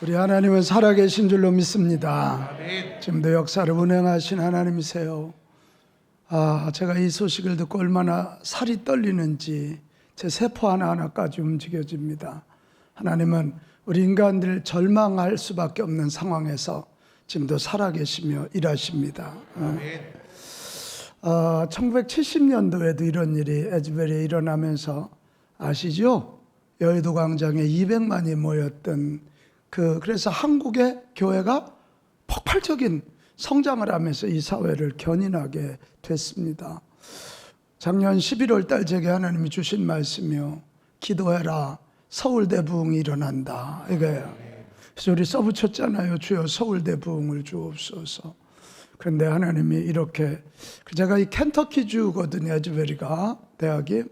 우리 하나님은 살아계신 줄로 믿습니다. 아멘. 지금도 역사를 운행하신 하나님이세요. 제가 이 소식을 듣고 얼마나 살이 떨리는지 제 세포 하나하나까지 움직여집니다. 하나님은 우리 인간들 절망할 수밖에 없는 상황에서 지금도 살아계시며 일하십니다. 아멘. 1970년도에도 이런 일이 에즈벨에 일어나면서 아시죠? 여의도 광장에 200만이 모였던 그래서 한국의 교회가 폭발적인 성장을 하면서 이 사회를 견인하게 됐습니다. 작년 11월 달 제게 하나님이 주신 말씀이요. 기도해라. 서울대 부흥이 일어난다. 이거예요. 그래서 우리 써붙였잖아요. 주여 서울대 부흥을 주옵소서. 그런데 하나님이 이렇게, 제가 이 켄터키주거든요. 에즈베리가 대학이.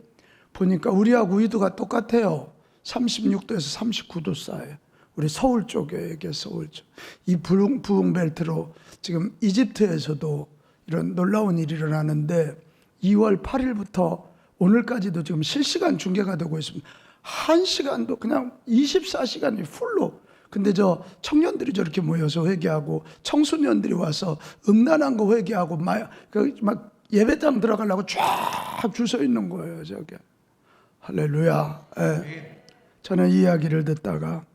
보니까 우리하고 위도가 똑같아요. 36도에서 39도 사이에. 우리 서울 쪽에, 서울 쪽. 이 부흥 벨트로 지금 이집트에서도 이런 놀라운 일이 일어나는데 2월 8일부터 오늘까지도 지금 실시간 중계가 되고 있습니다. 1시간도 그냥 24시간이 풀로. 근데 저 청년들이 저렇게 모여서 회개하고 청소년들이 와서 음란한 거 회개하고 막 예배당 들어가려고 쫙 줄 서 있는 거예요, 저게. 할렐루야. 예. 저는 이 이야기를 듣다가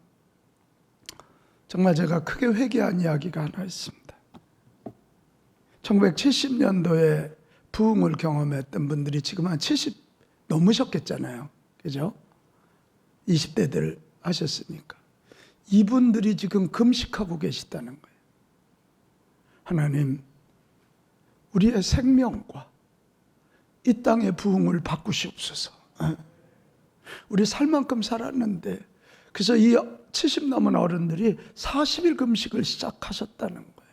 정말 제가 크게 회개한 이야기가 하나 있습니다. 1970년도에 부흥을 경험했던 분들이 지금 한 70 넘으셨겠잖아요. 그죠? 20대들 하셨으니까. 이분들이 지금 금식하고 계시다는 거예요. 하나님, 우리의 생명과 이 땅의 부흥을 바꾸시옵소서. 우리 살 만큼 살았는데, 그래서 이 70 넘은 어른들이 40일 금식을 시작하셨다는 거예요.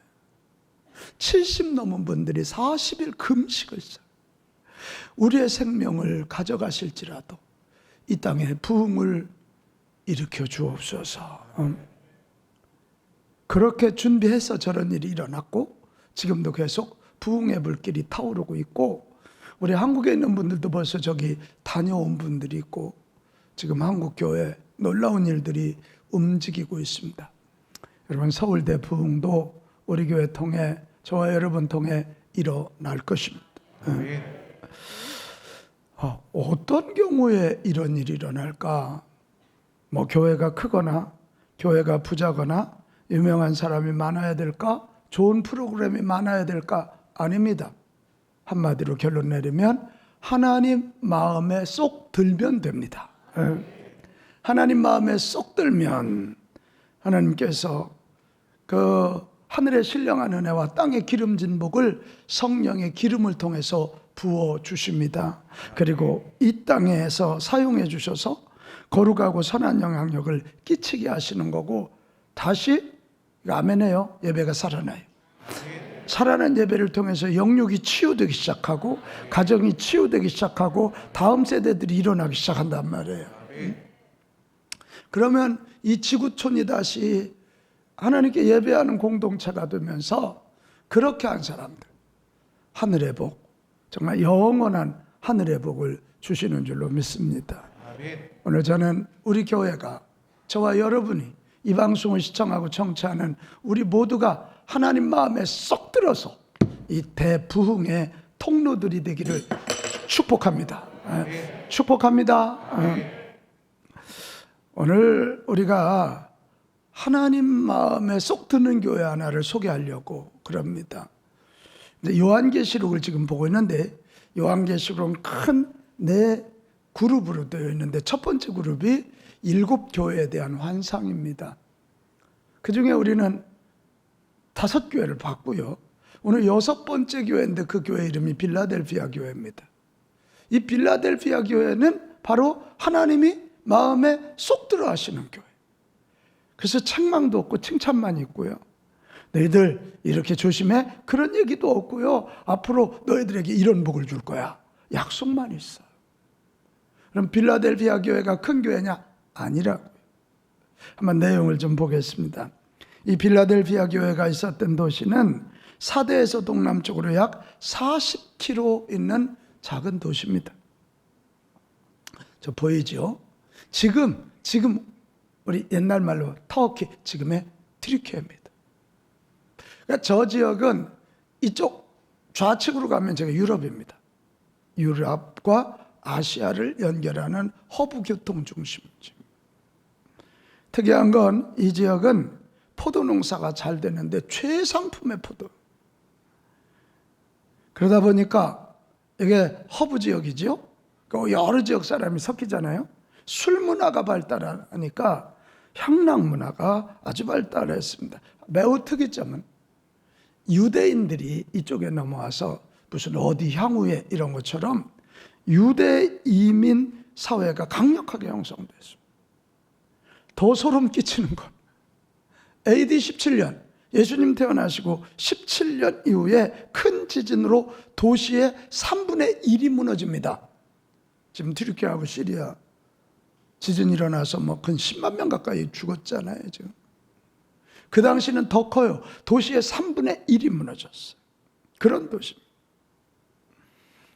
70 넘은 분들이 40일 금식을 시작. 우리의 생명을 가져가실지라도 이 땅에 부흥을 일으켜 주옵소서. 그렇게 준비해서 저런 일이 일어났고 지금도 계속 부흥의 불길이 타오르고 있고, 우리 한국에 있는 분들도 벌써 저기 다녀온 분들이 있고, 지금 한국 교회 놀라운 일들이 움직이고 있습니다. 여러분, 서울대 부흥도 우리 교회 통해, 저와 여러분 통해 일어날 것입니다. 어떤 경우에 이런 일이 일어날까? 뭐 교회가 크거나 교회가 부자거나 유명한 사람이 많아야 될까? 좋은 프로그램이 많아야 될까? 아닙니다. 한마디로 결론 내리면 하나님 마음에 쏙 들면 됩니다. 하나님 마음에 쏙 들면 하나님께서 그 하늘의 신령한 은혜와 땅의 기름진 복을 성령의 기름을 통해서 부어 주십니다. 그리고 이 땅에서 사용해 주셔서 거룩하고 선한 영향력을 끼치게 하시는 거고, 다시 아멘해요. 예배가 살아나요. 살아난 예배를 통해서 영육이 치유되기 시작하고 가정이 치유되기 시작하고 다음 세대들이 일어나기 시작한단 말이에요. 그러면 이 지구촌이 다시 하나님께 예배하는 공동체가 되면서 그렇게 한 사람들, 하늘의 복, 정말 영원한 하늘의 복을 주시는 줄로 믿습니다. 오늘 저는 우리 교회가, 저와 여러분이 이 방송을 시청하고 청취하는 우리 모두가 하나님 마음에 쏙 들어서 이 대부흥의 통로들이 되기를 축복합니다. 축복합니다. 오늘 우리가 하나님 마음에 쏙 드는 교회 하나를 소개하려고 그럽니다. 요한계시록을 지금 보고 있는데, 요한계시록은 큰 네 그룹으로 되어 있는데, 첫 번째 그룹이 7 교회에 대한 환상입니다. 그 중에 우리는 5 교회를 봤고요. 오늘 6번째 교회인데 그 교회 이름이 빌라델피아 교회입니다. 이 빌라델피아 교회는 바로 하나님이 마음에 쏙 들어 하시는 교회. 그래서 책망도 없고 칭찬만 있고요. 너희들 이렇게 조심해? 그런 얘기도 없고요. 앞으로 너희들에게 이런 복을 줄 거야. 약속만 있어요. 그럼 빌라델피아 교회가 큰 교회냐? 아니라고요. 한번 내용을 좀 보겠습니다. 이 빌라델피아 교회가 있었던 도시는 사대에서 동남쪽으로 약 40km 있는 작은 도시입니다. 저 보이죠? 지금 우리 옛날 말로 터키, 지금의 튀르키예입니다. 그러니까 저 지역은 이쪽 좌측으로 가면 제가 유럽입니다. 유럽과 아시아를 연결하는 허브 교통 중심지. 특이한 건 이 지역은 포도 농사가 잘 되는데 최상품의 포도. 그러다 보니까 이게 허브 지역이죠. 여러 지역 사람이 섞이잖아요. 술 문화가 발달하니까 향락 문화가 아주 발달했습니다. 매우 특이점은 유대인들이 이쪽에 넘어와서 무슨 어디 향후에 이런 것처럼 유대 이민 사회가 강력하게 형성됐습니다. 더 소름 끼치는 건 AD 17년 예수님 태어나시고 17년 이후에 큰 지진으로 도시의 3분의 1이 무너집니다. 지금 튀르키예하고 시리아 지진 일어나서 근 10만 명 가까이 죽었잖아요. 지금 그 당시는 더 커요. 도시의 3분의 1이 무너졌어요. 그런 도시입니다.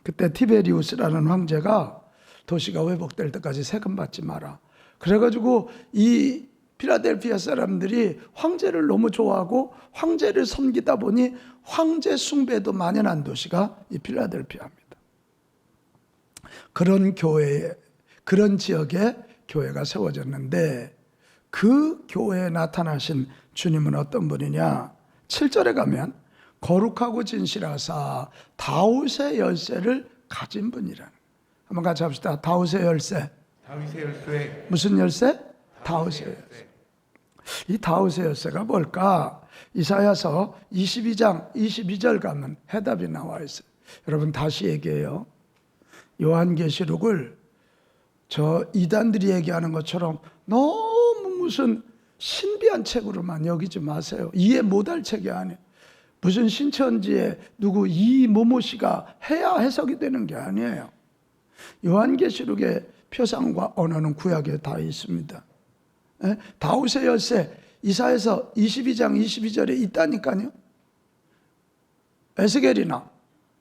그때 티베리우스라는 황제가 도시가 회복될 때까지 세금 받지 마라. 그래가지고 이 필라델피아 사람들이 황제를 너무 좋아하고 황제를 섬기다 보니 황제 숭배도 만연한 도시가 이 필라델피아입니다. 그런 교회에, 그런 지역에 교회가 세워졌는데 그 교회에 나타나신 주님은 어떤 분이냐? 7절에 가면 거룩하고 진실하사 다윗의 열쇠를 가진 분이라는. 한번 같이 합시다. 다윗의 열쇠. 다윗의 열쇠. 무슨 열쇠? 다윗의 열쇠. 이 다윗의 열쇠가 뭘까? 이사야서 22장 22절 가면 해답이 나와 있어요. 여러분 다시 얘기해요. 요한계시록을 저 이단들이 얘기하는 것처럼 너무 무슨 신비한 책으로만 여기지 마세요. 이해 못할 책이 아니에요. 무슨 신천지에 누구 이모모 씨가 해야 해석이 되는 게 아니에요. 요한계시록의 표상과 언어는 구약에 다 있습니다. 다윗의 열쇠 이사야서 22장 22절에 있다니까요. 에스겔이나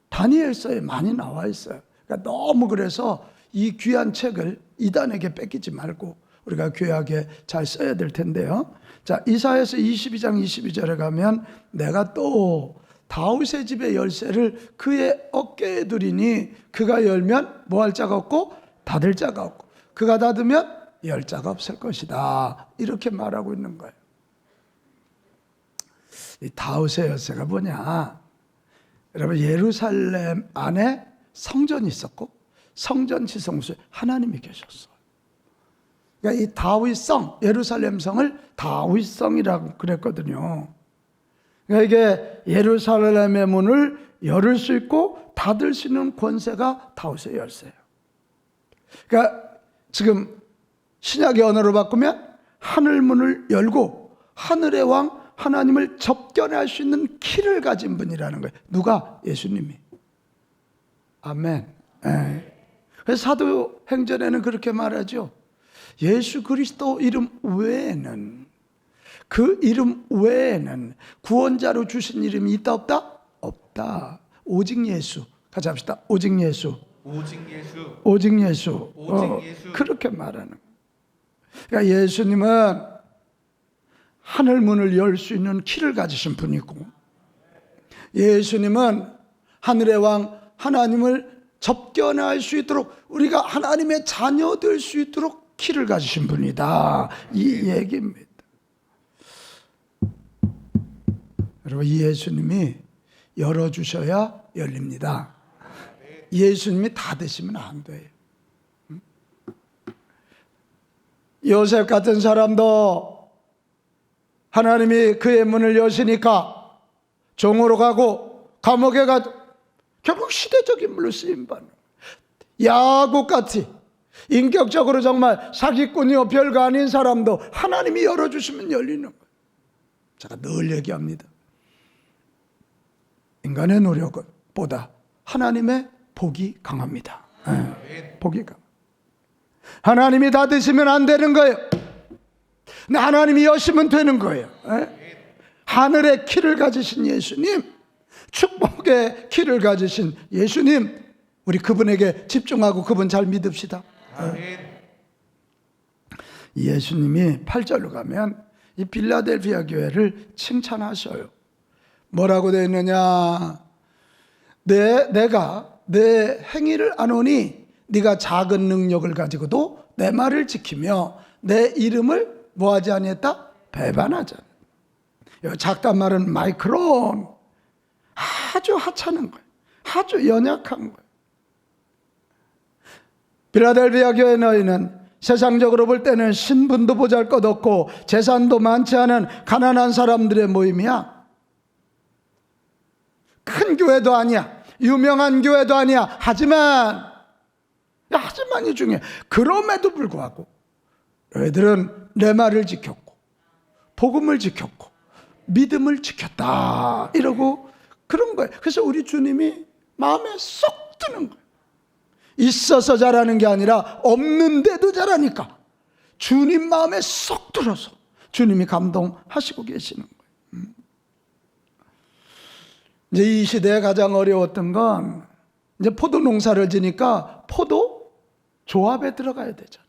다니엘서에 많이 나와 있어요. 그러니까 너무 그래서 이 귀한 책을 이단에게 뺏기지 말고 우리가 귀하게 잘 써야 될 텐데요. 자, 이사야서 22장 22절에 가면 내가 또 다윗의 집의 열쇠를 그의 어깨에 두리니 그가 열면 뭐 할 자가 없고 닫을 자가 없고 그가 닫으면 열 자가 없을 것이다. 이렇게 말하고 있는 거예요. 이 다윗의 열쇠가 뭐냐? 여러분 예루살렘 안에 성전이 있었고 성전 지성소에 하나님이 계셨어요. 그러니까 이 다윗성, 예루살렘 성을 다윗성이라고 그랬거든요. 그러니까 이게 예루살렘의 문을 열을 수 있고 닫을 수 있는 권세가 다윗의 열쇠예요. 그러니까 지금 신약의 언어로 바꾸면 하늘 문을 열고 하늘의 왕 하나님을 접견할 수 있는 키를 가진 분이라는 거예요. 누가? 예수님이. 아멘. 그래서 사도행전에는 그렇게 말하죠. 예수 그리스도 이름 외에는, 그 이름 외에는 구원자로 주신 이름이 있다 없다? 없다. 오직 예수. 같이 합시다. 오직 예수. 오직 예수. 오직 예수. 오직 예수. 그렇게 말하는 거예요. 그러니까 예수님은 하늘 문을 열 수 있는 키를 가지신 분이고, 예수님은 하늘의 왕 하나님을 접견할 수 있도록, 우리가 하나님의 자녀 될 수 있도록 키를 가지신 분이다. 이 얘기입니다. 여러분, 이 예수님이 열어주셔야 열립니다. 예수님이 닫으시면 안 돼요. 요셉 같은 사람도 하나님이 그의 문을 여시니까 종으로 가고 감옥에 가도 결국 시대적인 물로 쓰임받는, 야곱같이 인격적으로 정말 사기꾼이요 별거 아닌 사람도 하나님이 열어주시면 열리는 거예요. 제가 늘 얘기합니다. 인간의 노력은 보다 하나님의 복이 강합니다. 복이 강. 하나님이 닫으시면 안 되는 거예요. 근데 하나님이 여시면 되는 거예요. 하늘의 키를 가지신 예수님, 축복의 키를 가지신 예수님, 우리 그분에게 집중하고 그분 잘 믿읍시다. 예수님이 8절로 가면 이 빌라델피아 교회를 칭찬하셔요. 뭐라고 되어 있느냐? 내가 내 행위를 아노니 네가 작은 능력을 가지고도 내 말을 지키며 내 이름을 뭐하지 아니했다? 배반하지 않았다. 작단 말은 마이크론, 아주 하찮은 거예요. 아주 연약한 거예요. 빌라델비아 교회 너희는 세상적으로 볼 때는 신분도 보잘것없고 재산도 많지 않은 가난한 사람들의 모임이야. 큰 교회도 아니야. 유명한 교회도 아니야. 하지만이 중요해. 그럼에도 불구하고 너희들은 내 말을 지켰고 복음을 지켰고 믿음을 지켰다 이러고 그런 거예요. 그래서 우리 주님이 마음에 쏙 드는 거예요. 있어서 잘하는 게 아니라 없는데도 잘하니까 주님 마음에 쏙 들어서 주님이 감동하시고 계시는 거예요. 이제 이 시대에 가장 어려웠던 건 이제 포도 농사를 지니까 포도 조합에 들어가야 되잖아요.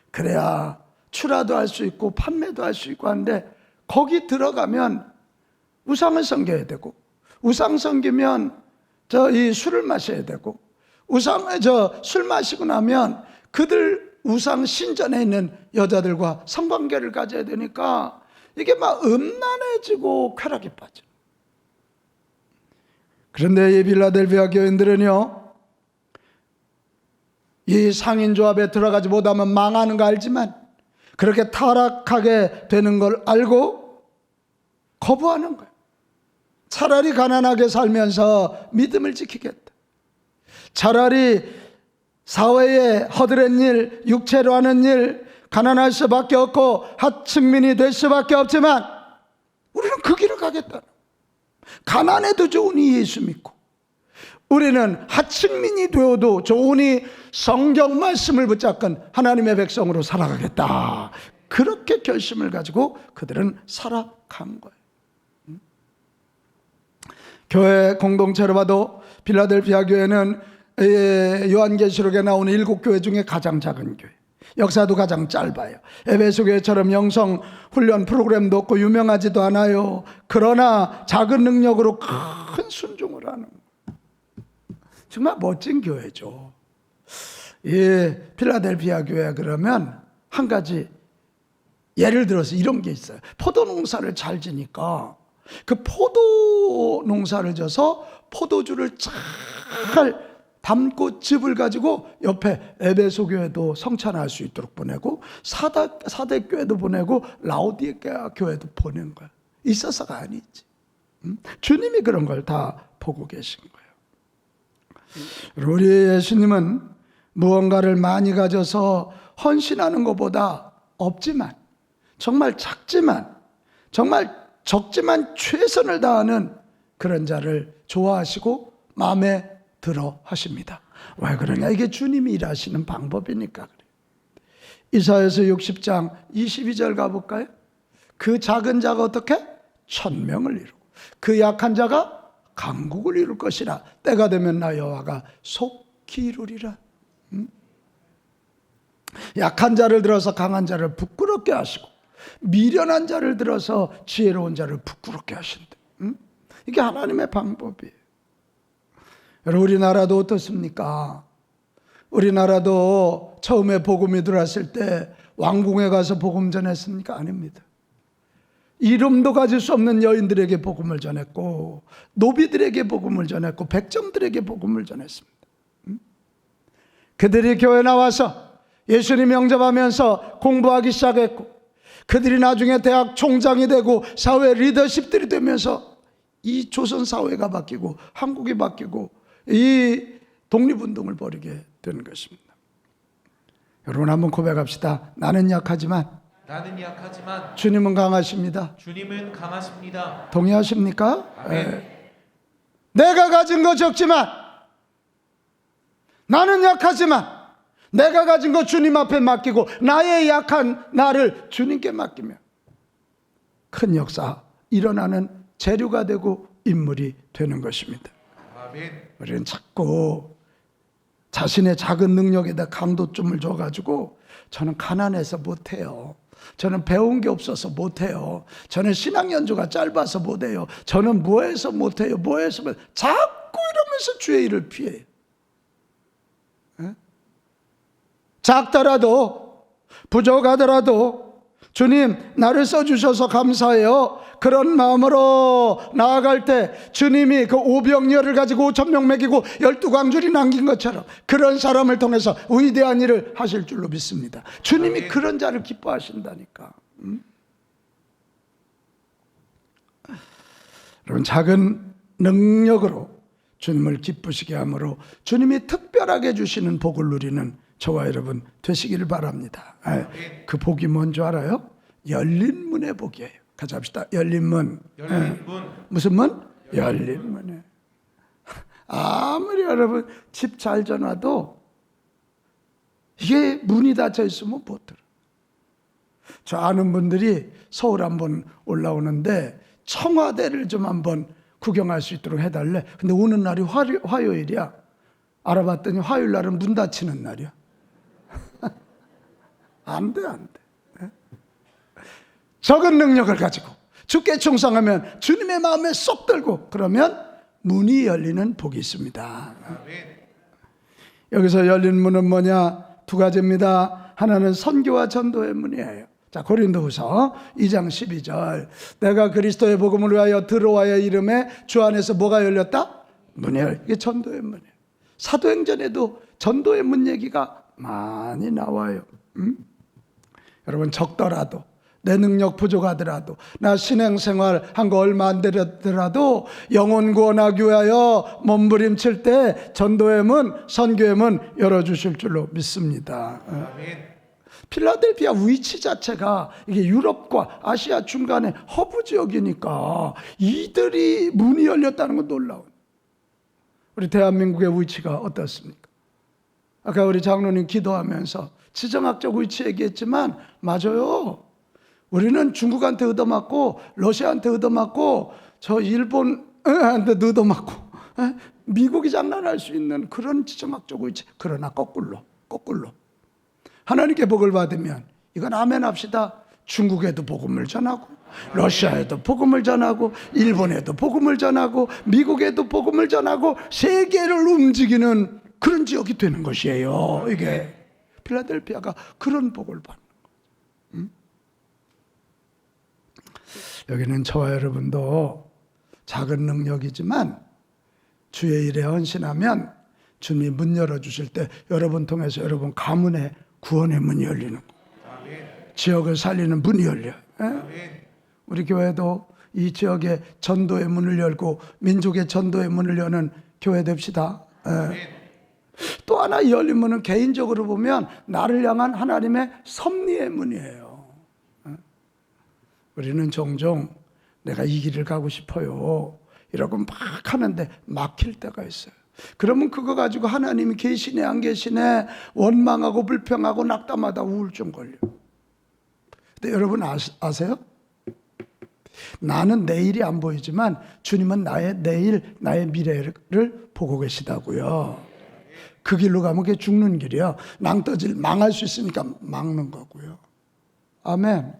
그래야 출하도 할 수 있고 판매도 할 수 있고 하는데 거기 들어가면 우상을 섬겨야 되고 우상 섬기면 이 술을 마셔야 되고 술 마시고 나면 그들 우상 신전에 있는 여자들과 성관계를 가져야 되니까 이게 막 음란해지고 쾌락이 빠져. 그런데 이 빌라델비아 교인들은요, 이 상인조합에 들어가지 못하면 망하는 거 알지만 그렇게 타락하게 되는 걸 알고 거부하는 거예요. 차라리 가난하게 살면서 믿음을 지키겠다. 차라리 사회에 허드렛 일, 육체로 하는 일, 가난할 수밖에 없고 하층민이 될 수밖에 없지만 우리는 그 길을 가겠다. 가난해도 좋으니 예수 믿고 우리는 하층민이 되어도 좋으니 성경 말씀을 붙잡건 하나님의 백성으로 살아가겠다. 그렇게 결심을 가지고 그들은 살아간 거예요. 교회 공동체로 봐도 빌라델피아 교회는 요한계시록에 나오는 7교회 중에 가장 작은 교회, 역사도 가장 짧아요. 에베소 교회처럼 영성 훈련 프로그램도 없고 유명하지도 않아요. 그러나 작은 능력으로 큰 순종을 하는 거예요. 정말 멋진 교회죠. 이 필라델피아 교회 그러면 한 가지 예를 들어서 이런 게 있어요. 포도 농사를 잘 지니까 그 포도 농사를 져서 포도주를 잘 담고 즙을 가지고 옆에 에베소 교회도 성찬할 수 있도록 보내고 사대 교회도 보내고 라오디게아 교회도 보낸 거야. 있어서가 아니지. 주님이 그런 걸 다 보고 계신 거예요. 우리 예수님은 무언가를 많이 가져서 헌신하는 것보다 없지만 정말 작지만 정말 적지만 최선을 다하는 그런 자를 좋아하시고 마음에 들어 하십니다. 왜 그러냐? 이게 주님이 일하시는 방법이니까 그래요. 이사야서 60장 22절 가볼까요? 그 작은 자가 어떻게? 1000명을 이루고 그 약한 자가 강국을 이룰 것이라. 때가 되면 나 여호와가 속히 이루리라. 약한 자를 들어서 강한 자를 부끄럽게 하시고 미련한 자를 들어서 지혜로운 자를 부끄럽게 하신다. 이게 하나님의 방법이에요. 여러분, 우리나라도 어떻습니까? 우리나라도 처음에 복음이 들어왔을 때 왕궁에 가서 복음 전했습니까? 아닙니다. 이름도 가질 수 없는 여인들에게 복음을 전했고 노비들에게 복음을 전했고 백정들에게 복음을 전했습니다. 그들이 교회 나와서 예수님 영접하면서 공부하기 시작했고 그들이 나중에 대학 총장이 되고 사회 리더십들이 되면서 이 조선 사회가 바뀌고 한국이 바뀌고 이 독립운동을 벌이게 되는 것입니다. 여러분 한번 고백합시다. 나는 약하지만 주님은 강하십니다. 주님은 강하십니다. 동의하십니까? 아멘. 내가 가진 거 적지만 나는 약하지만 내가 가진 거 주님 앞에 맡기고 나의 약한 나를 주님께 맡기면 큰 역사 일어나는 재료가 되고 인물이 되는 것입니다. 아멘. 우리는 자꾸 자신의 작은 능력에다 강도점을 줘가지고 저는 가난해서 못해요. 저는 배운 게 없어서 못해요. 저는 신앙 연조가 짧아서 못해요. 저는 뭐해서 못해요. 뭐해서 못해요. 자꾸 이러면서 주의 일을 피해요. 예? 작더라도 부족하더라도 주님 나를 써주셔서 감사해요. 그런 마음으로 나아갈 때 주님이 그 오병이어를 가지고 5,000명 먹이고 12광줄이 남긴 것처럼 그런 사람을 통해서 위대한 일을 하실 줄로 믿습니다. 주님이 그런 자를 기뻐하신다니까. 여러분, 작은 능력으로 주님을 기쁘시게 함으로 주님이 특별하게 주시는 복을 누리는 저와 여러분 되시기를 바랍니다. 그 복이 뭔지 알아요? 열린 문의 복이에요. 같이 합시다. 열린 문. 열린 문. 무슨 문? 열린 문에. 아무리 여러분 집 잘 전화도 이게 문이 닫혀 있으면 못 들어. 저 아는 분들이 서울 한번 올라오는데 청와대를 좀 한번 구경할 수 있도록 해달래. 근데 오는 날이 화요일이야. 알아봤더니 화요일 날은 문 닫히는 날이야. 안 돼, 안 돼. 적은 능력을 가지고 주께 충성하면 주님의 마음에 쏙 들고 그러면 문이 열리는 복이 있습니다. 여기서 열린 문은 뭐냐? 두 가지입니다. 하나는 선교와 전도의 문이에요. 자, 고린도후서 2장 12절. 내가 그리스도의 복음을 위하여 들어와야 이름에 주 안에서 뭐가 열렸다? 문이 열렸다. 이게 전도의 문이에요. 사도행전에도 전도의 문 얘기가 많이 나와요. 여러분, 적더라도 내 능력 부족하더라도 나 신앙생활 한 거 얼마 안 되더라도 영혼 구원하기 위하여 몸부림칠 때 전도의 문, 선교의 문 열어주실 줄로 믿습니다. 필라델피아 위치 자체가 이게 유럽과 아시아 중간에 허브 지역이니까 이들이 문이 열렸다는 건 놀라워요. 우리 대한민국의 위치가 어떻습니까? 아까 우리 장로님 기도하면서 지정학적 위치 얘기했지만 맞아요. 우리는 중국한테 얻어맞고 러시아한테 얻어맞고 저 일본한테 얻어맞고 미국이 장난할 수 있는 그런 지정학적 위치. 그러나 거꾸로 하나님께 복을 받으면 이건 아멘 합시다. 중국에도 복음을 전하고 러시아에도 복음을 전하고 일본에도 복음을 전하고 미국에도 복음을 전하고 세계를 움직이는 그런 지역이 되는 것이에요. 이게 필라델피아가 그런 복을 받는 거죠. 여기는 저와 여러분도 작은 능력이지만 주의 일에 헌신하면 주님이 문 열어주실 때 여러분 통해서 여러분 가문의 구원의 문이 열리는 거예요. 지역을 살리는 문이 열려요. 우리 교회도 이 지역에 전도의 문을 열고 민족의 전도의 문을 여는 교회 됩시다. 또 하나 이 열린 문은 개인적으로 보면 나를 향한 하나님의 섭리의 문이에요. 우리는 종종 내가 이 길을 가고 싶어요 이러고 막 하는데 막힐 때가 있어요. 그러면 그거 가지고 하나님이 계시네 안 계시네 원망하고 불평하고 낙담하다 우울증 걸려. 근데 여러분 아세요? 나는 내일이 안 보이지만 주님은 나의 내일, 나의 미래를 보고 계시다고요. 그 길로 가면 그게 죽는 길이야. 낭떠질 망할 수 있으니까 막는 거고요. 아멘.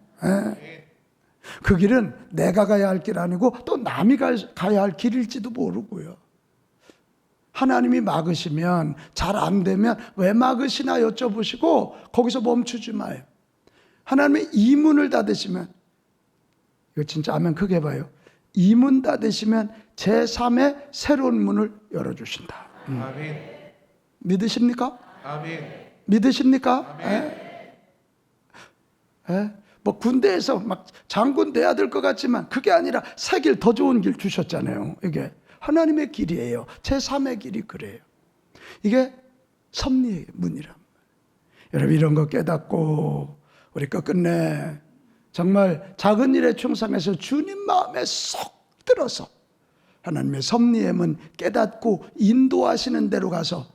그 길은 내가 가야 할 길 아니고 또 남이 가야 할 길일지도 모르고요. 하나님이 막으시면 잘 안 되면 왜 막으시나 여쭤보시고 거기서 멈추지 마요. 하나님이 이 문을 닫으시면 이거 진짜 아멘 크게 봐요. 이 문 닫으시면 제3의 새로운 문을 열어주신다. 아멘. 믿으십니까? 아멘. 믿으십니까? 아멘. 뭐 군대에서 막 장군 돼야 될 것 같지만 그게 아니라 새 길, 더 좋은 길 주셨잖아요. 이게 하나님의 길이에요. 제3의 길이 그래요. 이게 섭리의 문이란 말이에요. 여러분 이런 거 깨닫고 우리 끝끝내 정말 작은 일에 충성해서 주님 마음에 쏙 들어서 하나님의 섭리의 문 깨닫고 인도하시는 대로 가서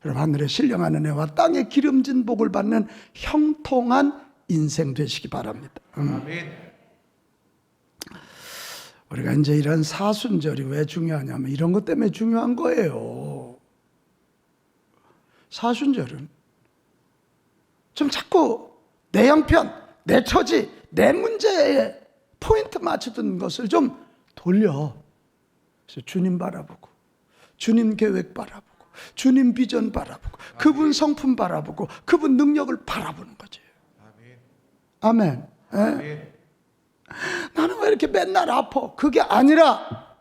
여러분 하늘의 신령한 은혜와 땅의 기름진 복을 받는 형통한 인생 되시기 바랍니다. 아멘. 우리가 이제 이런 사순절이 왜 중요하냐면 이런 것 때문에 중요한 거예요. 사순절은 좀 자꾸 내 형편, 내 처지, 내 문제에 포인트 맞추던 것을 좀 돌려. 그래서 주님 바라보고, 주님 계획 바라보고, 주님 비전 바라보고, 그분 성품 바라보고, 그분 능력을 바라보는 거지. 아멘. 예? 아멘. 나는 왜 이렇게 맨날 아파? 그게 아니라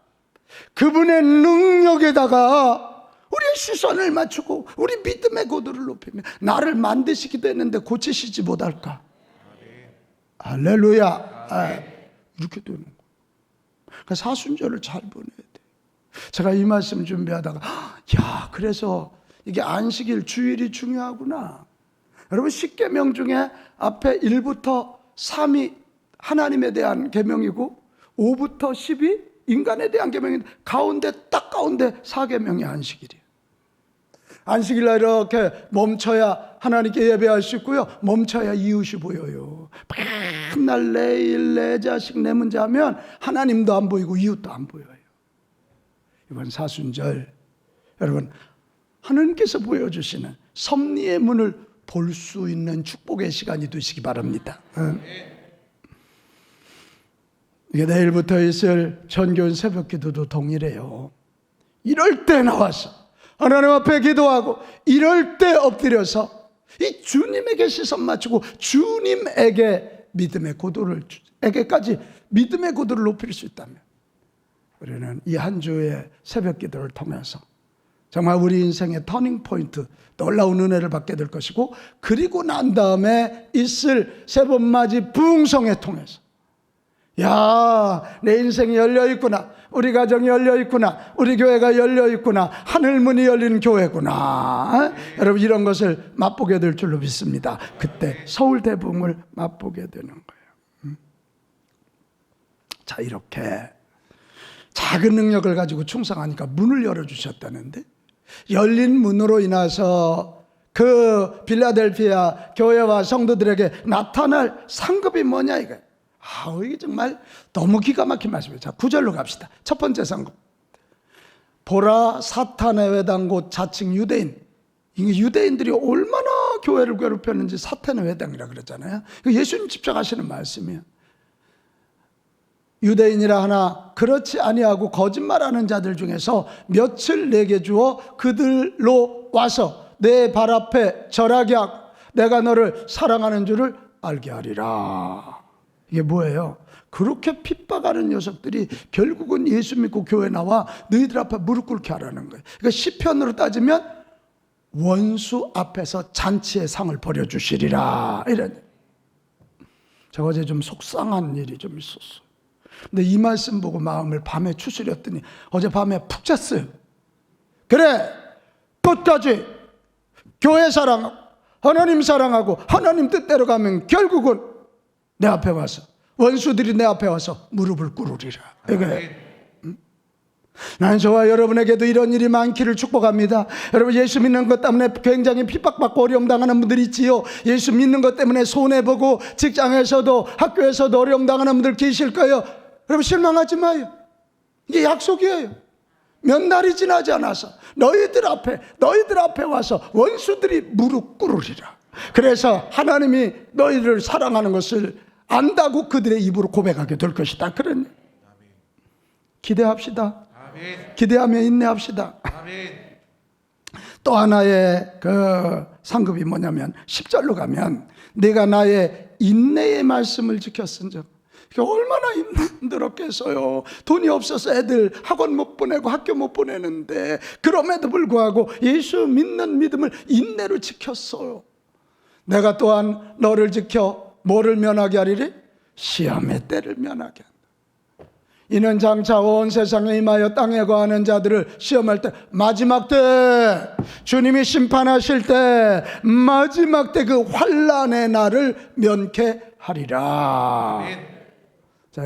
그분의 능력에다가 우리의 시선을 맞추고 우리 믿음의 고도를 높이면 나를 만드시기도 했는데 고치시지 못할까? 할렐루야. 이렇게 되는 거예요. 그러니까 사순절을 잘 보내야 돼. 제가 이 말씀 준비하다가 야, 그래서 이게 안식일 주일이 중요하구나. 여러분, 10계명 중에 앞에 1부터 3이 하나님에 대한 계명이고 5부터 10이 인간에 대한 계명인데 가운데 딱 가운데 4계명이 안식일이에요. 안식일 날 이렇게 멈춰야 하나님께 예배할 수 있고요, 멈춰야 이웃이 보여요. 맨날 내 일, 내 자식, 내 문제 하면 하나님도 안 보이고 이웃도 안 보여요. 이번 사순절 여러분, 하나님께서 보여주시는 섭리의 문을 볼 수 있는 축복의 시간이 되시기 바랍니다. 이게 내일부터 있을 전교인 새벽 기도도 동일해요. 이럴 때 나와서 하나님 앞에 기도하고 이럴 때 엎드려서 이 주님에게 시선 맞추고 주님에게 믿음의 고도를 에게까지 믿음의 고도를 높일 수 있다면 우리는 이 한 주의 새벽 기도를 통해서 정말 우리 인생의 터닝 포인트, 놀라운 은혜를 받게 될 것이고, 그리고 난 다음에 있을 세 번 맞이 부흥성에 통해서 야, 내 인생이 열려있구나, 우리 가정이 열려있구나, 우리 교회가 열려있구나, 하늘문이 열리는 교회구나. 여러분, 이런 것을 맛보게 될 줄로 믿습니다. 그때 서울 대붕을 맛보게 되는 거예요. 자, 이렇게 작은 능력을 가지고 충성하니까 문을 열어주셨다는데, 열린 문으로 인해서 그 빌라델피아 교회와 성도들에게 나타날 상급이 뭐냐 이거예요. 이게 정말 너무 기가 막힌 말씀이에요. 자, 9절로 갑시다. 첫 번째 상급. 보라, 사탄의 회당 곧 자칭 유대인. 이게 유대인들이 얼마나 교회를 괴롭혔는지 사탄의 회당이라 그랬잖아요. 예수님 집착하시는 말씀이에요. 유대인이라 하나 그렇지 아니하고 거짓말하는 자들 중에서 며칠 내게 주어 그들로 와서 내 발 앞에 절하게 하고 내가 너를 사랑하는 줄을 알게 하리라. 이게 뭐예요? 그렇게 핍박하는 녀석들이 결국은 예수 믿고 교회 나와 너희들 앞에 무릎 꿇게 하라는 거예요. 그러니까 시편으로 따지면 원수 앞에서 잔치의 상을 벌여주시리라, 이런. 제가 어제 좀 속상한 일이 좀 있었어요. 근데 이 말씀 보고 마음을 밤에 추스렸더니 어제 밤에 푹 잤어요. 그래, 끝까지 교회 사랑하고 하나님 사랑하고 하나님 뜻대로 가면 결국은 내 앞에 와서, 원수들이 내 앞에 와서 무릎을 꿇으리라. 나는 저와 여러분에게도 이런 일이 많기를 축복합니다. 여러분, 예수 믿는 것 때문에 굉장히 핍박받고 어려움 당하는 분들이 있지요. 예수 믿는 것 때문에 손해보고 직장에서도 학교에서도 어려움 당하는 분들 계실 거예요. 여러분, 실망하지 마요. 이게 약속이에요. 몇 날이 지나지 않아서 너희들 앞에 와서 원수들이 무릎 꿇으리라. 그래서 하나님이 너희를 사랑하는 것을 안다고 그들의 입으로 고백하게 될 것이다. 그러니 기대합시다. 기대하며 인내합시다. 또 하나의 그 상급이 뭐냐면 10절로 가면 내가 나의 인내의 말씀을 지켰은즉. 얼마나 힘들었겠어요. 돈이 없어서 애들 학원 못 보내고 학교 못 보내는데 그럼에도 불구하고 예수 믿는 믿음을 인내로 지켰어요. 내가 또한 너를 지켜 뭐를 면하게 하리리? 시험의 때를 면하게 한다. 이는 장차 온 세상에 임하여 땅에 거하는 자들을 시험할 때, 마지막 때, 주님이 심판하실 때, 마지막 때 그 환난의 날을 면케하리라. 자,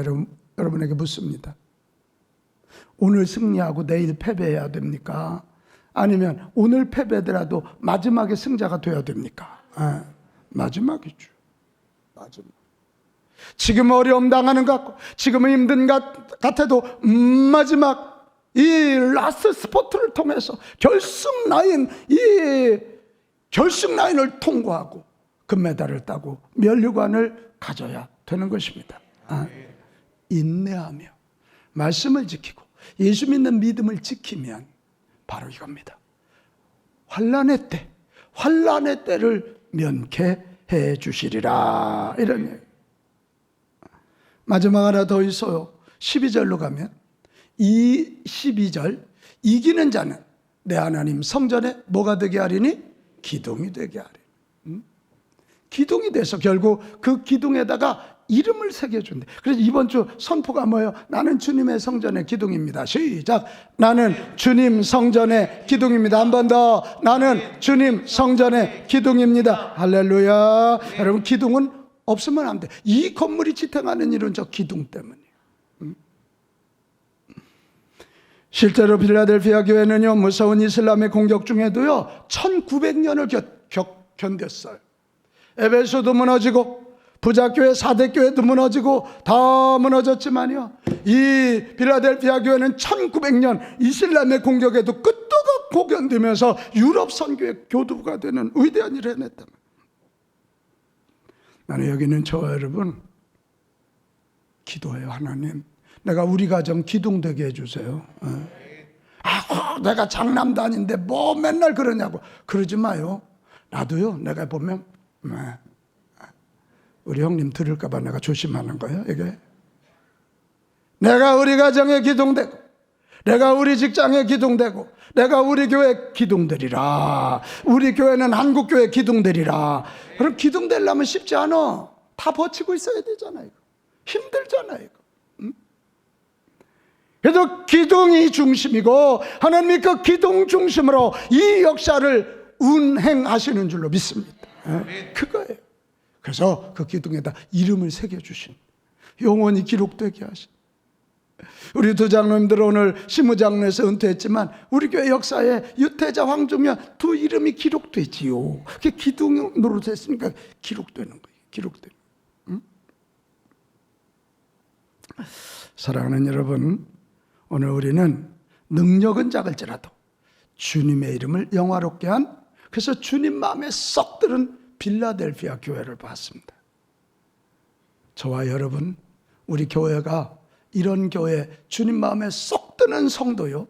여러분에게 묻습니다. 오늘 승리하고 내일 패배해야 됩니까? 아니면 오늘 패배더라도 마지막에 승자가 되어야 됩니까? 마지막이죠. 마지막. 지금 어려움 당하는 것 같고 지금은 힘든 것 같아도 마지막 이 라스트 스포트를 통해서 결승 라인을 통과하고 금메달을 따고 면류관을 가져야 되는 것입니다. 인내하며 말씀을 지키고 예수 믿는 믿음을 지키면 바로 이겁니다. 환난의 때를 면케해 주시리라. 이런 얘기. 마지막 하나 더 있어요. 12절로 가면 이 12절, 이기는 자는 내 하나님 성전에 뭐가 되게 하리니? 기둥이 되게 하리니. 기둥이 돼서 결국 그 기둥에다가 이름을 새겨준대. 그래서 이번 주 선포가 뭐예요? 나는 주님의 성전의 기둥입니다. 시작. 나는 주님 성전의 기둥입니다. 한 번 더. 나는 주님 성전의 기둥입니다. 할렐루야. 여러분, 기둥은 없으면 안 돼. 이 건물이 지탱하는 일은 저 기둥 때문이에요. 실제로 필라델피아 교회는요, 무서운 이슬람의 공격 중에도요 1900년을 견뎠어요. 에베소도 무너지고 부자교회 4대 교회도 무너지고 다 무너졌지만요, 이 필라델피아 교회는 1900년 이슬람의 공격에도 끄떡없고 견디면서 유럽 선교의 교두가 되는 위대한 일을 해냈다. 나는 여기는 저와 여러분 기도해요. 하나님, 내가 우리 가정 기둥 되게 해주세요. 내가 장남도 아닌데 뭐 맨날 그러냐고 그러지 마요. 나도요, 내가 보면 우리 형님 들을까봐 내가 조심하는 거예요. 이게 내가 우리 가정에 기둥되고, 내가 우리 직장에 기둥되고, 내가 우리 교회 기둥되리라. 우리 교회는 한국교회 기둥되리라. 그럼 기둥되려면 쉽지 않아. 다 버티고 있어야 되잖아요. 힘들잖아요. 그래도 기둥이 중심이고 하나님이 그 기둥 중심으로 이 역사를 운행하시는 줄로 믿습니다. 그거예요. 그래서 그 기둥에다 이름을 새겨주신, 영원히 기록되게 하신, 우리 두 장로님들 오늘 시무장로에서 은퇴했지만 우리 교회 역사에 유태자, 황중현 두 이름이 기록되지요. 그게 기둥으로 됐으니까 기록되는 거예요. 기록되는 거예요. 사랑하는 여러분, 오늘 우리는 능력은 작을지라도 주님의 이름을 영화롭게 한, 그래서 주님 마음에 썩 들은 필라델피아 교회를 봤습니다. 저와 여러분, 우리 교회가 이런 교회, 주님 마음에 쏙 드는 성도요,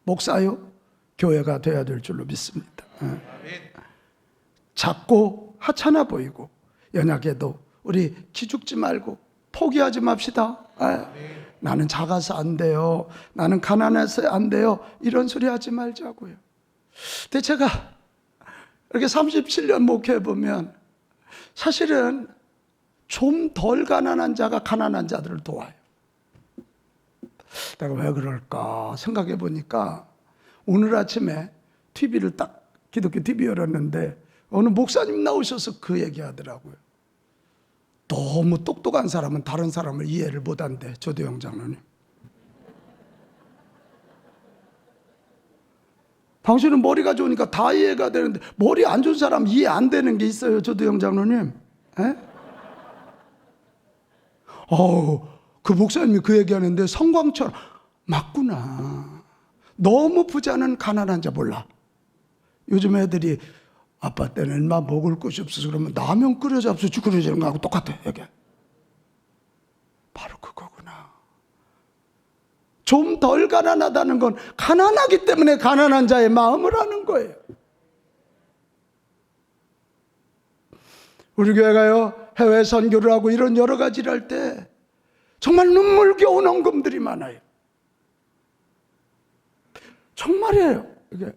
목사요, 교회가 되어야 될 줄로 믿습니다. 작고 하찮아 보이고 연약해도 우리 기죽지 말고 포기하지 맙시다. 나는 작아서 안 돼요, 나는 가난해서 안 돼요, 이런 소리 하지 말자고요. 근데 제가 이렇게 37년 목회해보면 사실은 좀 덜 가난한 자가 가난한 자들을 도와요. 내가 왜 그럴까 생각해 보니까 오늘 아침에 TV를 딱 기독교 TV 열었는데 어느 목사님 나오셔서 그 얘기 하더라고요. 너무 똑똑한 사람은 다른 사람을 이해를 못한대. 조대영 장로님, 당신은 머리가 좋으니까 다 이해가 되는데 머리 안 좋은 사람 이해 안 되는 게 있어요. 조대영 장로님. 그 목사님이 그 얘기하는데 성광처럼 맞구나. 너무 부자는 가난한 자 몰라. 요즘 애들이 아빠 때는 얼마 먹을 것이 없어서 그러면 라면 끓여 잡수지 그러지는 거하고 똑같아. 이게 바로 그거구나. 좀 덜 가난하다는 건 가난하기 때문에 가난한 자의 마음을 아는 거예요. 우리 교회가요, 해외 선교를 하고 이런 여러 가지를 할 때 정말 눈물겨운 헌금들이 많아요. 정말이에요. 이게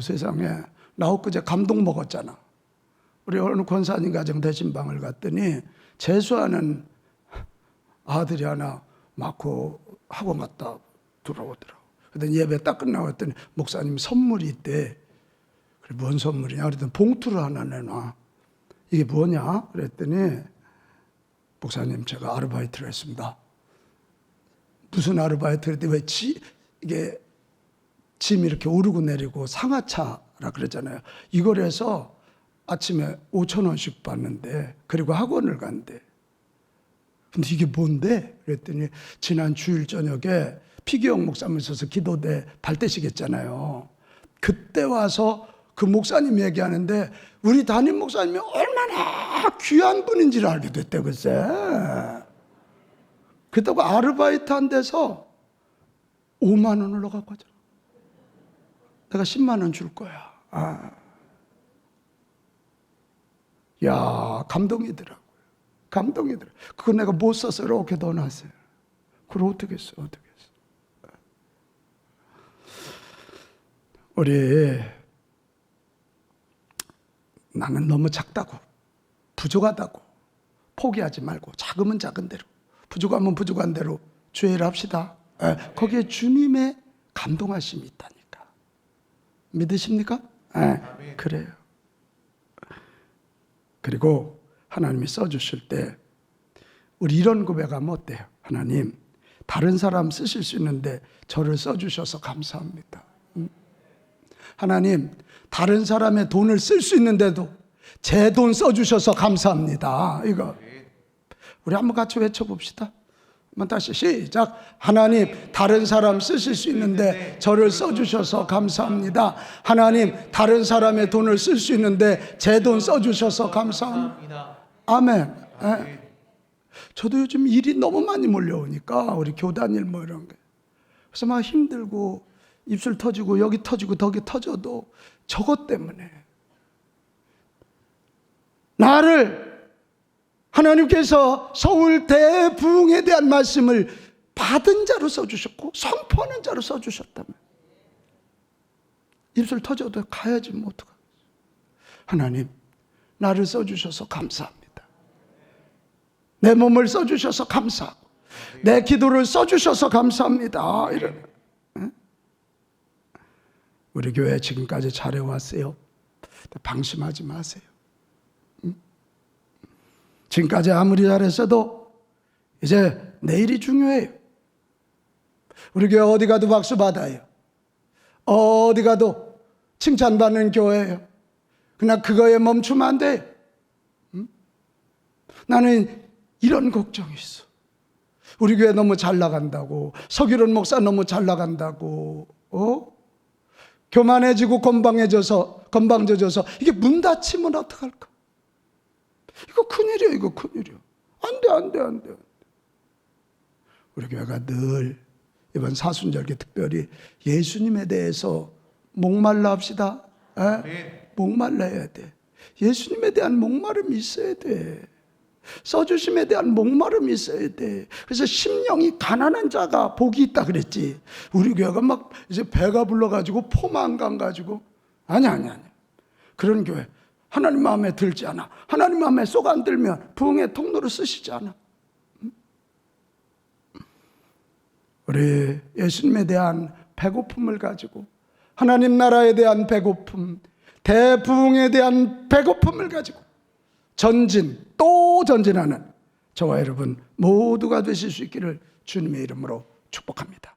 세상에, 나 엊그제 감동 먹었잖아. 우리 어느 권사님 가정 대신방을 갔더니 재수하는 아들이 하나 낳고 학원 갔다 들어오더라고. 그랬더니 예배 딱 끝나고 했더니 목사님 선물이 있대. 그래, 뭔 선물이냐? 그랬더니 봉투를 하나 내놔. 이게 뭐냐? 그랬더니 목사님, 제가 아르바이트를 했습니다. 무슨 아르바이트를 했더니 이게 짐 이렇게 오르고 내리고 상하차라 그러잖아요. 이걸 해서 아침에 5,000원씩 받는데, 그리고 학원을 간대. 근데 이게 뭔데? 그랬더니 지난 주일 저녁에 피기영 목사님 있어서 기도대 발대식 했잖아요. 그때 와서 그 목사님 얘기하는데 우리 담임 목사님이 얼마나 귀한 분인지를 알게 됐대 글쎄. 그렇다고 아르바이트 한 데서 5만 원을 갖고 가자. 내가 10만 원 줄 거야. 야, 감동이더라고요. 감동이더라고요. 그거 내가 못 써서 이렇게 넣어놨어요. 그걸 어떻게 써, 어떻게 써. 우리, 나는 너무 작다고, 부족하다고, 포기하지 말고, 작으면 작은 대로, 부족하면 부족한 대로 주의 일 합시다. 거기에 주님의 감동하심이 있다니까. 믿으십니까? 그래요. 그리고 하나님이 써주실 때 우리 이런 고백하면 어때요? 하나님, 다른 사람 쓰실 수 있는데 저를 써주셔서 감사합니다. 하나님, 다른 사람의 돈을 쓸 수 있는데도 제 돈 써주셔서 감사합니다. 이거 우리 한번 같이 외쳐봅시다. 한번 다시 시작. 하나님, 다른 사람 쓰실 수 있는데 저를 써주셔서 감사합니다. 하나님, 다른 사람의 돈을 쓸 수 있는데 제 돈 써주셔서 감사합니다. 아멘. 저도 요즘 일이 너무 많이 몰려오니까 우리 교단일 뭐 이런 게, 그래서 막 힘들고 입술 터지고 여기 터지고 저기 터져도 저것 때문에 나를 하나님께서 서울 대부흥에 대한 말씀을 받은 자로 써주셨고 선포하는 자로 써주셨다면 입술 터져도 가야지 뭐 어떡하겠어요. 하나님, 나를 써주셔서 감사합니다. 내 몸을 써주셔서 감사하고 내 기도를 써주셔서 감사합니다. 이런. 우리 교회 지금까지 잘해왔어요. 방심하지 마세요. 지금까지 아무리 잘했어도 이제 내일이 중요해요. 우리 교회 어디 가도 박수 받아요. 어디 가도 칭찬받는 교회예요. 그냥 그거에 멈추면 안 돼요. 나는 이런 걱정이 있어. 우리 교회 너무 잘 나간다고, 서기론 목사 너무 잘 나간다고, 교만해지고 건방져져서 이게 문 닫히면 어떡할까? 이거 큰일이야, 이거 큰일이야. 안 돼. 우리 교회가 늘 이번 사순절기 특별히 예수님에 대해서 목말라 합시다. 목말라야 돼. 예수님에 대한 목마름이 있어야 돼. 써주심에 대한 목마름이 있어야 돼. 그래서 심령이 가난한 자가 복이 있다 그랬지. 우리 교회가 막 이제 배가 불러가지고 포만감 가지고 아니. 그런 교회 하나님 마음에 들지 않아. 하나님 마음에 쏙 안 들면 부흥의 통로로 쓰시지 않아. 우리 예수님에 대한 배고픔을 가지고, 하나님 나라에 대한 배고픔, 대부흥에 대한 배고픔을 가지고 또 전진하는 저와 여러분 모두가 되실 수 있기를 주님의 이름으로 축복합니다.